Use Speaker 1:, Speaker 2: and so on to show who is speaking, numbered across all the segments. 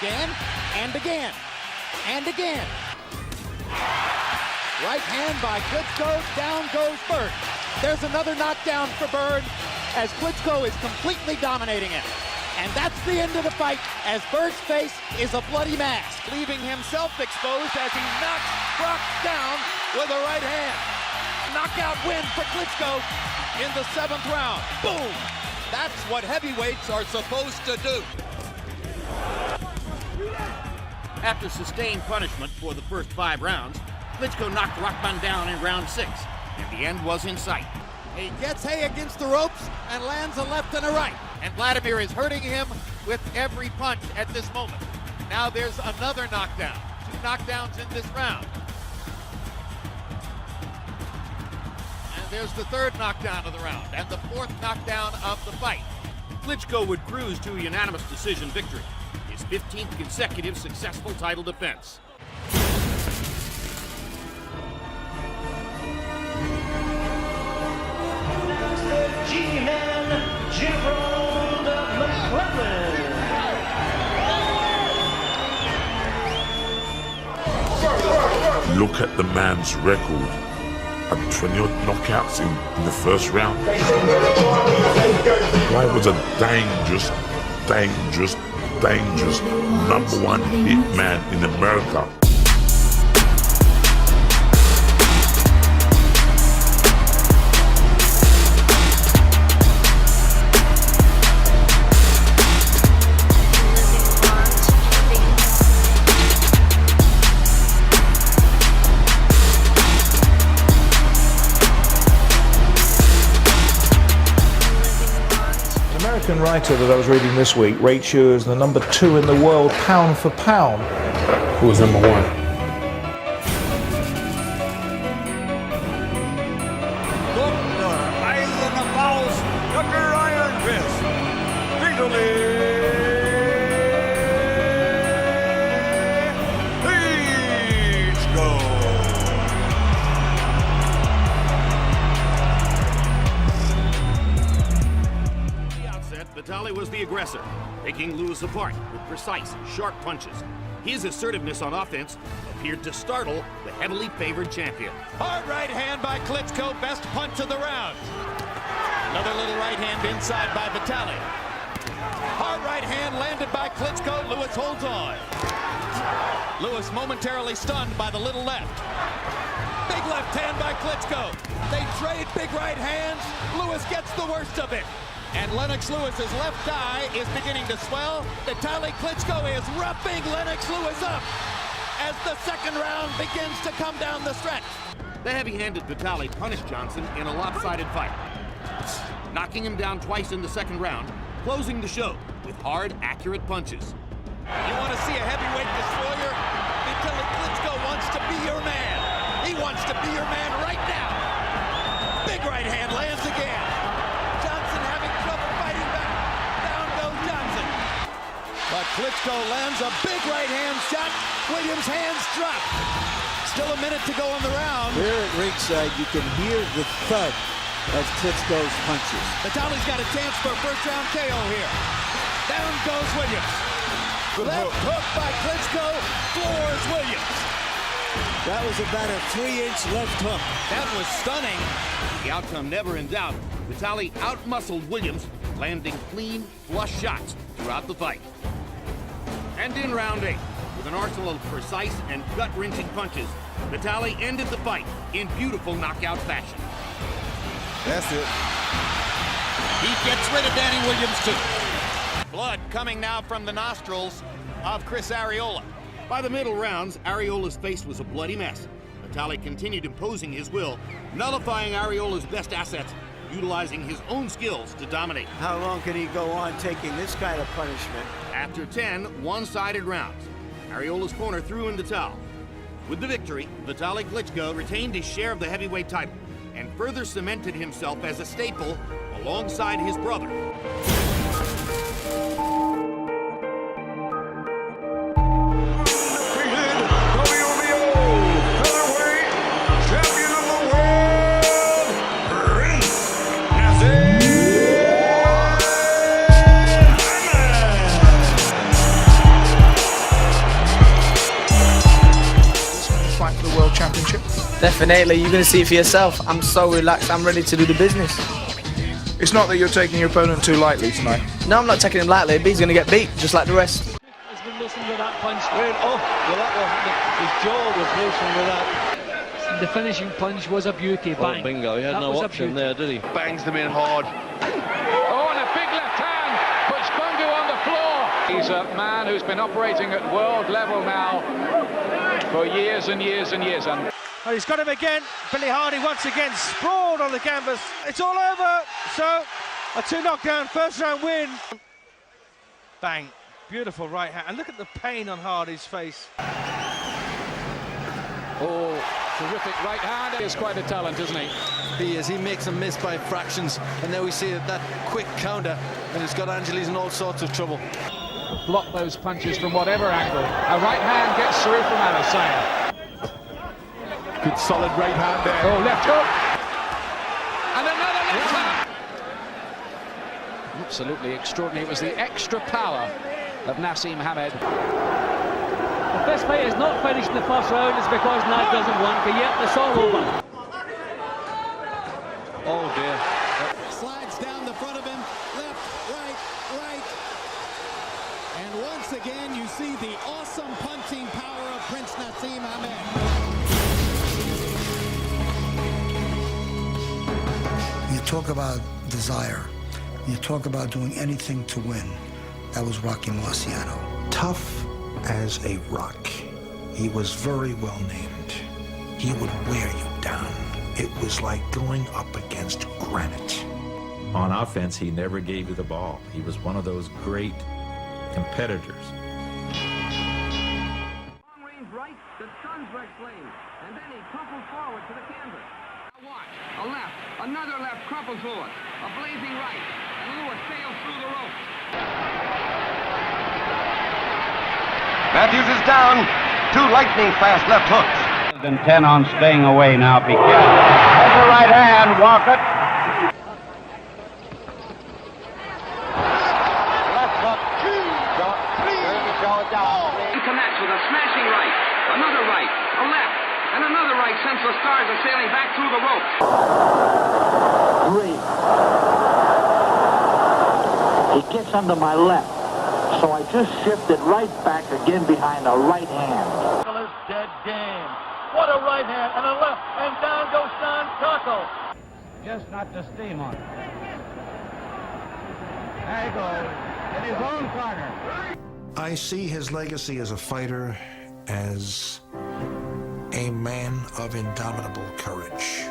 Speaker 1: again, and again, and again. Right hand by Klitschko, down goes Bird. There's another knockdown for Bird as Klitschko is completely dominating him. And that's the end of the fight as Bird's face is a bloody mask, leaving himself exposed as he knocks Brock down with a right hand. Knockout win for Klitschko in the 7th round. Boom! That's what heavyweights are supposed to do.
Speaker 2: After sustained punishment for the first 5 rounds, Klitschko knocked Rahman down in round 6, and the end was in sight.
Speaker 1: He gets Hay against the ropes and lands a left and a right. And Vladimir is hurting him with every punch at this moment. Now there's another knockdown. 2 knockdowns in this round. And there's the 3rd knockdown of the round and the 4th knockdown of the fight.
Speaker 2: Klitschko would cruise to a unanimous decision victory, his 15th consecutive successful title defense.
Speaker 3: G-Man Gerald McClellan.
Speaker 4: Look at the man's record. 20-odd knockouts in the first round. The guy was a dangerous #1 hit man in America.
Speaker 5: American writer that I was reading this week rates you as the #2 in the world pound for pound.
Speaker 4: Who was #1?
Speaker 6: Dr. Eisen Faust, Dr. Iron Fist,
Speaker 2: Vitali was the aggressor, taking Lewis apart with precise, sharp punches. His assertiveness on offense appeared to startle the heavily favored champion.
Speaker 1: Hard right hand by Klitschko, best punch of the round. Another little right hand inside by Vitali. Hard right hand landed by Klitschko, Lewis holds on. Lewis momentarily stunned by the little left. Big left hand by Klitschko. They trade big right hands. Lewis gets the worst of it. And Lennox Lewis's left eye is beginning to swell. Vitali Klitschko is roughing Lennox Lewis up as the 2nd round begins to come down the stretch.
Speaker 2: The heavy-handed Vitali punished Johnson in a lopsided fight, knocking him down twice in the 2nd round, closing the show with hard, accurate punches.
Speaker 1: You want to see a heavyweight destroyer? Vitali Klitschko wants to be your man. He wants to be your man right now. Big right hand lands again. But Klitschko lands a big right hand shot. Williams' hands drop. Still a minute to go in the round.
Speaker 7: Here at ringside, you can hear the thud of Klitschko's punches.
Speaker 1: Vitali's got a chance for a 1st round KO here. Down goes Williams. Left hook by Klitschko, floors Williams.
Speaker 7: That was about a 3-inch left hook.
Speaker 1: That was stunning.
Speaker 2: The outcome never in doubt. Vitali outmuscled Williams, landing clean, flush shots throughout the fight. And in round 8, with an arsenal of precise and gut-wrenching punches, Vitali ended the fight in beautiful knockout fashion.
Speaker 6: That's it.
Speaker 1: He gets rid of Danny Williams too. Blood coming now from the nostrils of Chris Arreola.
Speaker 2: By the middle rounds, Areola's face was a bloody mess. Vitali continued imposing his will, nullifying Areola's best assets, utilizing his own skills to dominate.
Speaker 7: How long can he go on taking this kind of punishment?
Speaker 2: After 10 one-sided rounds, Areola's corner threw in the towel. With the victory, Vitali Klitschko retained his share of the heavyweight title and further cemented himself as a staple alongside his brother.
Speaker 8: Definitely, you're going to see it for yourself. I'm so relaxed, I'm ready to do the business.
Speaker 5: It's not that you're taking your opponent too lightly tonight.
Speaker 8: No, I'm not taking him lightly, but he's going to get beat, just like the rest.
Speaker 3: Has been loosened with that punch. Oh, well, that was his jaw was loosened with that. The finishing punch was a beauty. Bang.
Speaker 9: Oh, bingo, he had no option there, did he?
Speaker 6: Bangs them in hard.
Speaker 10: Oh, and a big left hand puts Bungu on the floor. He's a man who's been operating at world level now for years and years and years. And
Speaker 11: oh, he's got him again. Billy Hardy once again sprawled on the canvas. It's all over. So a 2 knockdown first round win. Bang. Beautiful right hand. And look at the pain on Hardy's face.
Speaker 10: oh, terrific right hand. He's quite a talent, isn't he?
Speaker 9: He is. He makes them miss by fractions. And now we see that quick counter, and it's got Angeles in all sorts of trouble.
Speaker 10: Block those punches from whatever angle. A right hand gets through from Adesanya.
Speaker 6: Good solid right hand there.
Speaker 10: Oh, left hook. And another left hand. Absolutely extraordinary. It was the extra power of Naseem Hamed.
Speaker 3: If this fight is not finished in the first round, it's because Nad doesn't want, but yet it's all over.
Speaker 9: Oh dear.
Speaker 1: Slides down the front of him. Left, right, right. And once again, you see the awesome punching power of Prince Naseem Hamed.
Speaker 12: You talk about desire. You talk about doing anything to win. That was Rocky Marciano.
Speaker 13: Tough as a rock. He was very well named. He would wear you down. It was like going up against granite.
Speaker 14: On offense, he never gave you the ball. He was one of those great competitors.
Speaker 15: Long range right that stuns Rex Lane, and then he crumples forward to the canvas. A watch, a left, another left crumples Lewis, a blazing right, and Lewis sails through the ropes.
Speaker 16: Matthews is down. 2 lightning-fast left hooks.
Speaker 17: Intent on staying away now. Be careful. There's the right hand. Walk it.
Speaker 16: Left hook. 2.
Speaker 15: Connects with a smashing right, another right, a left, and another right sends the Stars are sailing back through the ropes.
Speaker 17: 3. He gets under my left. So I just shifted right back again behind the right hand.
Speaker 3: Dead game. What a right hand and a left, and down goes Sean Taco.
Speaker 17: Just not the steam on it. There he goes. In his own corner.
Speaker 13: I see his legacy as a fighter as a man of indomitable courage.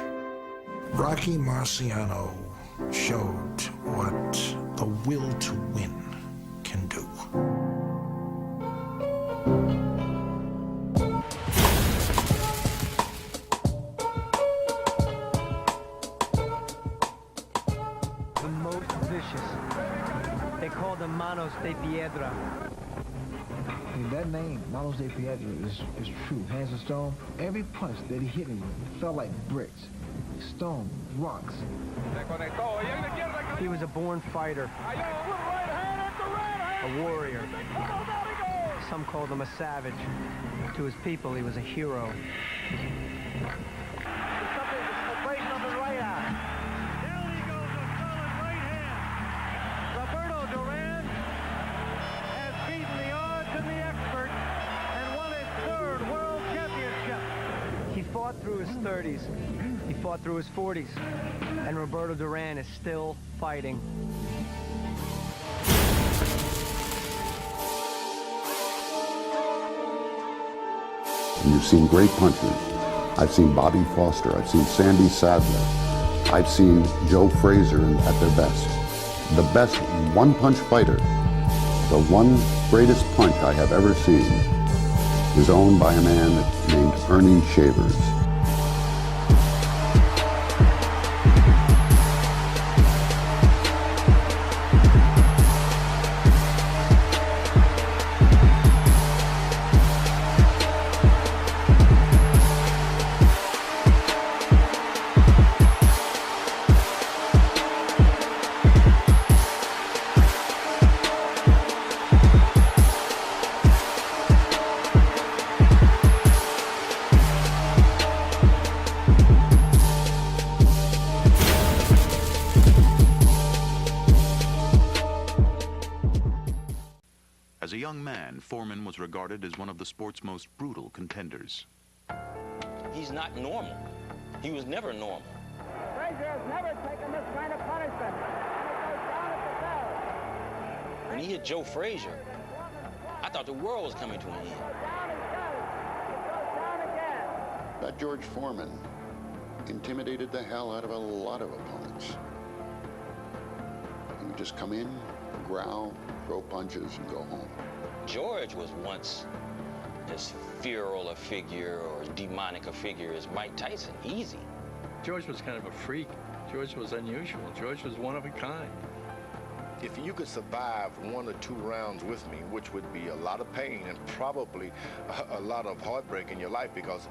Speaker 13: Rocky Marciano showed what the will to win can do.
Speaker 18: The most vicious. They called him Manos de Piedra.
Speaker 19: And that name, Manos de Piedra, is true. Hands of stone. Every punch that he hit me with felt like bricks. Stone, rocks.
Speaker 18: He was a born fighter. A warrior. Some called him a savage. To his people, he was a hero.
Speaker 3: Roberto Duran has beaten the odds and the experts and won his 3rd world championship.
Speaker 18: He fought through his 30s. He fought through his 40s. And Roberto Duran is still fighting.
Speaker 20: You've seen great punchers. I've seen Bobby Foster. I've seen Sandy Sadler. I've seen Joe Frazier at their best. The best one-punch fighter, the one greatest punch I have ever seen, is owned by a man named Ernie Shavers.
Speaker 21: and Foreman was regarded as one of the sport's most brutal contenders.
Speaker 22: He's not normal. He was never normal.
Speaker 15: Frazier has never taken this kind of punishment. And it goes down at the bell.
Speaker 22: When he hit Joe Frazier, I thought the world was coming to an end.
Speaker 20: That George Foreman intimidated the hell out of a lot of opponents. He would just come in, growl, throw punches, and go home.
Speaker 22: George was once as feral a figure or as demonic a figure as Mike Tyson. Easy.
Speaker 23: George was kind of a freak. George was unusual. George was one of a kind.
Speaker 24: If you could survive 1 or 2 rounds with me, which would be a lot of pain and probably a lot of heartbreak in your life, because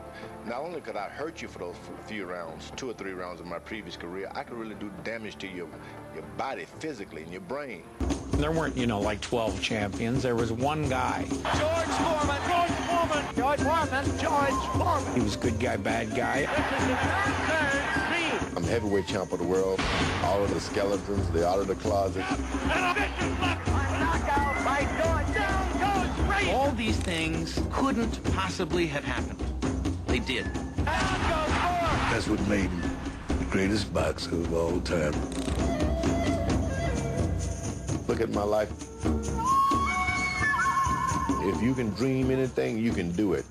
Speaker 24: not only could I hurt you for those few rounds, 2 or 3 rounds in my previous career, I could really do damage to your body physically and your brain.
Speaker 25: There weren't, like 12 champions. There was one guy.
Speaker 11: George Foreman, George Foreman, George Foreman, George Foreman.
Speaker 25: He was good guy, bad guy.
Speaker 24: I'm heavyweight champ of the world. All of the skeletons, they're out of the closet.
Speaker 2: All these things couldn't possibly have happened. They did.
Speaker 26: That's what made him the greatest boxer of all time.
Speaker 24: Look at my life. If you can dream anything, you can do it.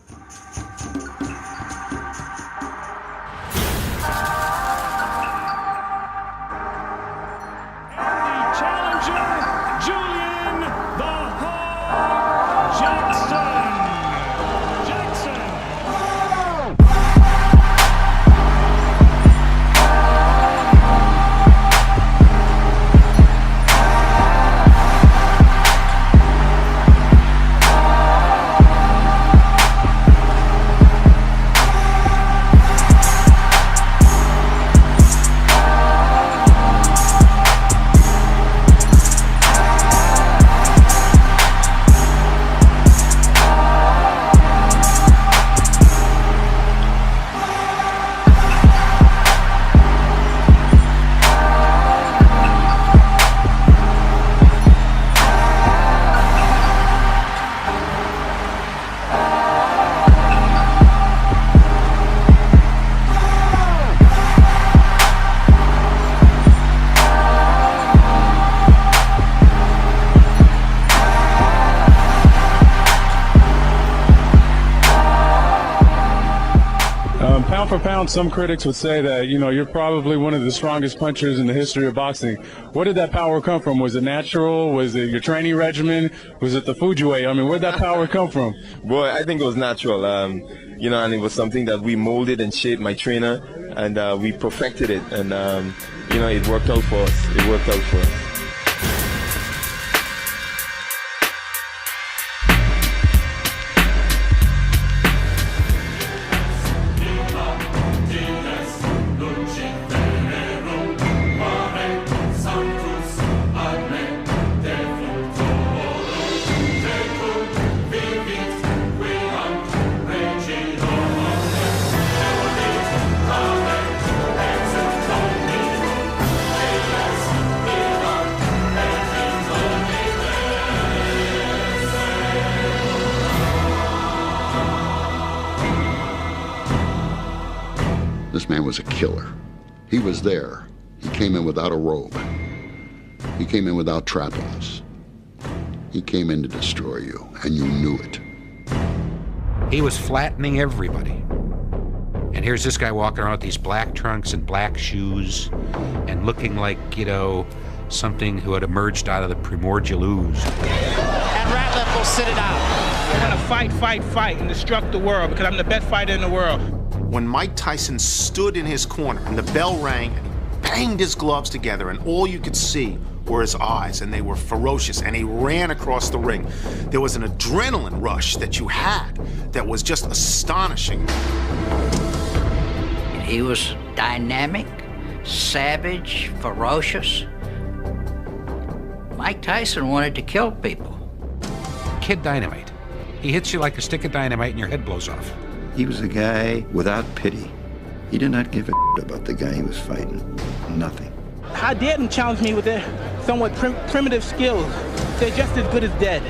Speaker 27: Pound for pound, some critics would say that, you're probably one of the strongest punchers in the history of boxing. Where did that power come from? Was it natural? Was it your training regimen? Was it the food you ate? Where did that power come from?
Speaker 28: Boy, I think it was natural, and it was something that we molded and shaped, my trainer, and we perfected it, and, it worked out for us. It worked out for us.
Speaker 20: This man was a killer. He was there. He came in without a robe. He came in without trappings. He came in to destroy you, and you knew it.
Speaker 29: He was flattening everybody. And here's this guy walking around with these black trunks and black shoes and looking like, something who had emerged out of the primordial ooze.
Speaker 30: And Ratliff will sit it out. I'm gonna fight, and destruct the world because I'm the best fighter in the world.
Speaker 31: When Mike Tyson stood in his corner and the bell rang and he banged his gloves together and all you could see were his eyes and they were ferocious and he ran across the ring, there was an adrenaline rush that you had that was just astonishing.
Speaker 32: He was dynamic, savage, ferocious. Mike Tyson wanted to kill people.
Speaker 29: Kid Dynamite. He hits you like a stick of dynamite and your head blows off.
Speaker 33: He was a guy without pity. He did not give a about the guy he was fighting. Nothing.
Speaker 30: How dare them challenge me with their somewhat primitive skills? They're just as good as dead.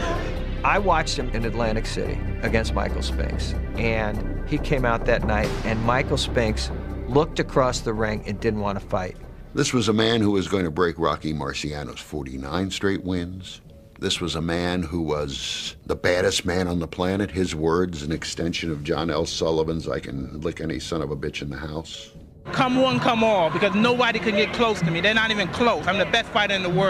Speaker 18: I watched him in Atlantic City against Michael Spinks, and he came out that night, and Michael Spinks looked across the ring and didn't want to fight.
Speaker 20: This was a man who was going to break Rocky Marciano's 49 straight wins. This was a man who was the baddest man on the planet. His words, an extension of John L. Sullivan's, I can lick any son of a bitch in the house.
Speaker 30: Come one, come all, because nobody can get close to me. They're not even close. I'm the best fighter in the world.